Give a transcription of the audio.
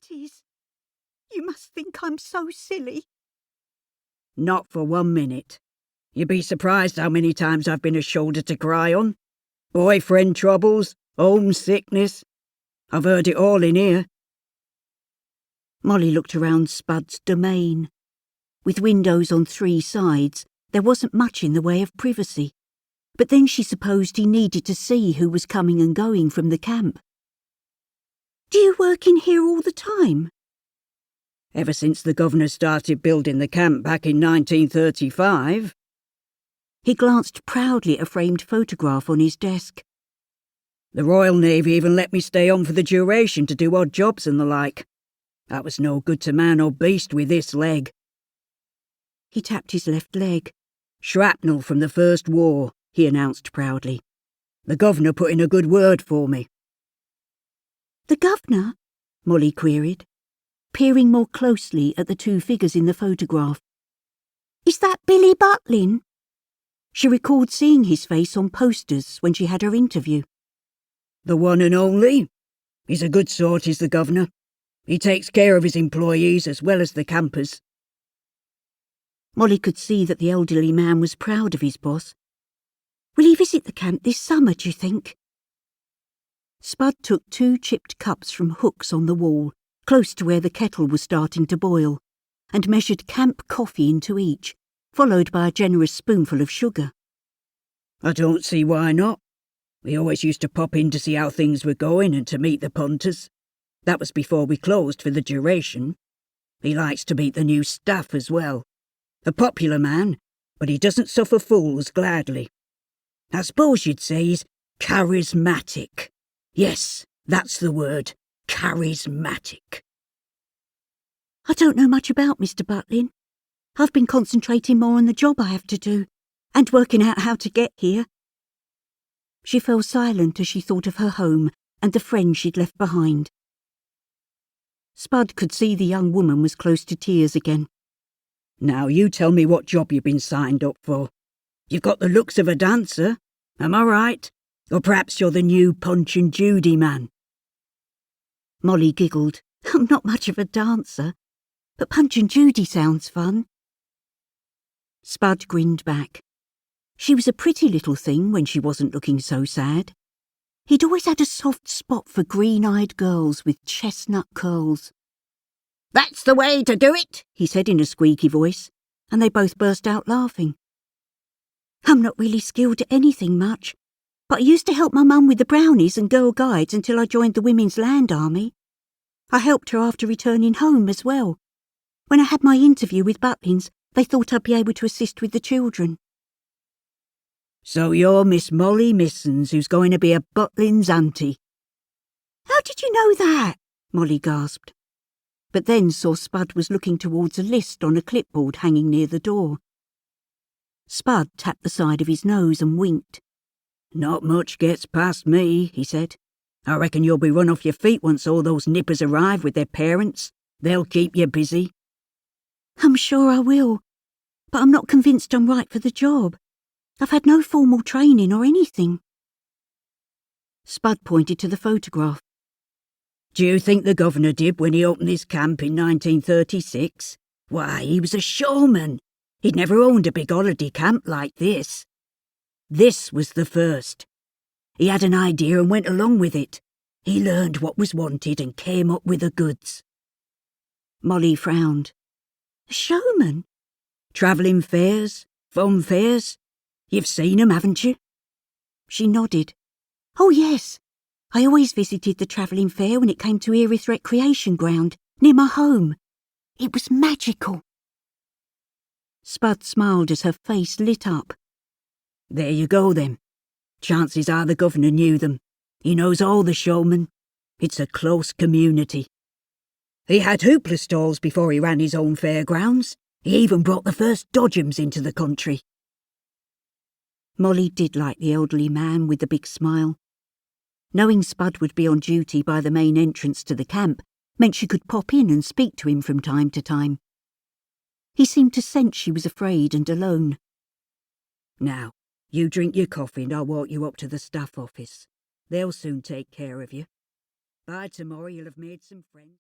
it is. You must think I'm so silly. Not for 1 minute. You'd be surprised how many times I've been a shoulder to cry on. Boyfriend troubles, homesickness. I've heard it all in here. Molly looked around Spud's domain. With windows on 3 sides, there wasn't much in the way of privacy. But then she supposed he needed to see who was coming and going from the camp. Do you work in here all the time? Ever since the governor started building the camp back in 1935. He glanced proudly at a framed photograph on his desk. The Royal Navy even let me stay on for the duration to do odd jobs and the like. That was no good to man or beast with this leg. He tapped his left leg. Shrapnel from the First War, he announced proudly. The governor put in a good word for me. The governor? Molly queried, peering more closely at the 2 figures in the photograph. Is that Billy Butlin? She recalled seeing his face on posters when she had her interview. The one and only. He's a good sort, is the governor. He takes care of his employees as well as the campers. Molly could see that the elderly man was proud of his boss. Will he visit the camp this summer, do you think? Spud took 2 chipped cups from hooks on the wall, close to where the kettle was starting to boil, and measured camp coffee into each, followed by a generous spoonful of sugar. I don't see why not. We always used to pop in to see how things were going and to meet the punters. That was before we closed for the duration. He likes to meet the new staff as well. A popular man, but he doesn't suffer fools gladly. I suppose you'd say he's charismatic. Yes, that's the word, charismatic. I don't know much about Mr. Butlin. I've been concentrating more on the job I have to do, and working out how to get here. She fell silent as she thought of her home and the friends she'd left behind. Spud could see the young woman was close to tears again. Now you tell me what job you've been signed up for. You've got the looks of a dancer, am I right? Or perhaps you're the new Punch and Judy man. Molly giggled. I'm not much of a dancer, but Punch and Judy sounds fun. Spud grinned back. She was a pretty little thing when she wasn't looking so sad. He'd always had a soft spot for green-eyed girls with chestnut curls. That's the way to do it, he said in a squeaky voice, and they both burst out laughing. I'm not really skilled at anything much, but I used to help my mum with the brownies and Girl Guides until I joined the Women's Land Army. I helped her after returning home as well. When I had my interview with Butlins, they thought I'd be able to assist with the children. So you're Miss Molly Missons, who's going to be a Butlins auntie. How did you know that? Molly gasped, but then saw Spud was looking towards a list on a clipboard hanging near the door. Spud tapped the side of his nose and winked. Not much gets past me, he said. I reckon you'll be run off your feet once all those nippers arrive with their parents. They'll keep you busy. I'm sure I will, but I'm not convinced I'm right for the job. I've had no formal training or anything. Spud pointed to the photograph. Do you think the governor did when he opened his camp in 1936? Why, he was a showman. He'd never owned a big holiday camp like this. This was the first. He had an idea and went along with it. He learned what was wanted and came up with the goods. Molly frowned. A showman? Travelling fairs, fun fairs. You've seen 'em, haven't you? She nodded. Oh, yes. I always visited the travelling fair when it came to Erith Recreation Ground, near my home. It was magical. Spud smiled as her face lit up. There you go, then. Chances are the governor knew them. He knows all the showmen. It's a close community. He had hoopla stalls before he ran his own fairgrounds. He even brought the first dodgems into the country. Molly did like the elderly man with the big smile. Knowing Spud would be on duty by the main entrance to the camp meant she could pop in and speak to him from time to time. He seemed to sense she was afraid and alone. Now, you drink your coffee and I'll walk you up to the staff office. They'll soon take care of you. By tomorrow you'll have made some friends.